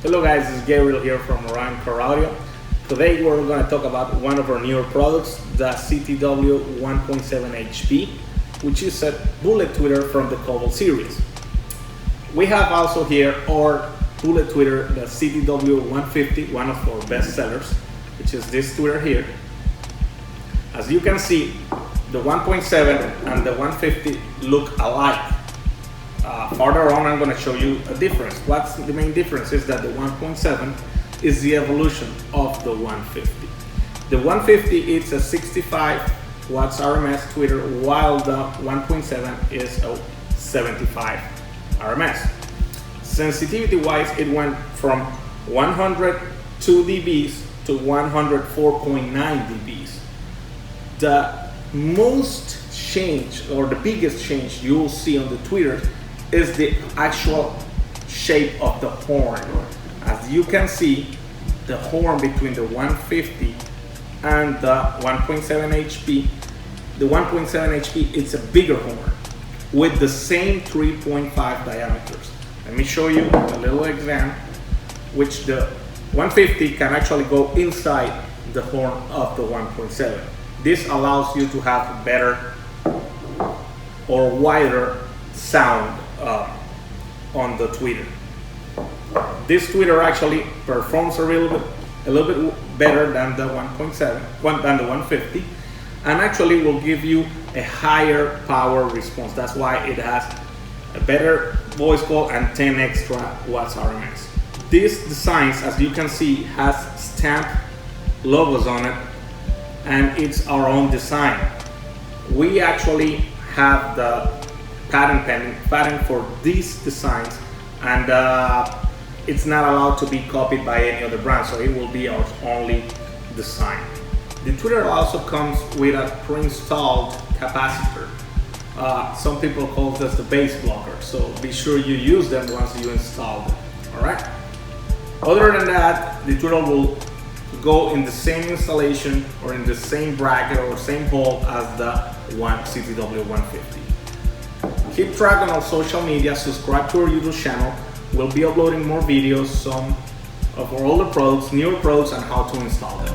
Hello guys, this is Gabriel here from Orion Cobalt. Today we're going to talk about one of our newer products, the Ctw1.7Hp, which is a bullet tweeter from the Cobalt series. We have also here our bullet tweeter, the Ctw150, one of our best sellers, which is this tweeter here. As you can see, the 1.7 and the 150 look alike. Further on, I'm going to show you a difference. What's the main difference is that the 1.7 is the evolution of the 150. The 150 is a 65 watts RMS tweeter, while the 1.7 is a 75 RMS. Sensitivity wise, it went from 102 dBs to 104.9 dBs. The most change, or the biggest change you will see on the tweeters, is the actual shape of the horn. As you can see, the horn between the 150 and the 1.7 HP, the 1.7 HP, it's a bigger horn with the same 3.5 diameters. Let me show you a little exam, which the 150 can actually go inside the horn of the 1.7. This allows you to have better or wider sound on the tweeter. This tweeter actually performs a little bit better than the 1.7, than the 150, and actually will give you a higher power response. That's why it has a better voice call and 10 extra watts RMS. This designs, as you can see, has stamped logos on it, and it's our own design. We actually have the patent for these designs, and it's not allowed to be copied by any other brand, so it will be our only design. The tweeter also comes with a pre-installed capacitor. Some people call this the base blocker, so be sure you use them once you install them. Alright? Other than that, the tweeter will go in the same installation or in the same bracket or same hole as the Ctw150. Keep track on our social media, subscribe to our YouTube channel. We'll be uploading more videos, some of our older products, newer products, and how to install them.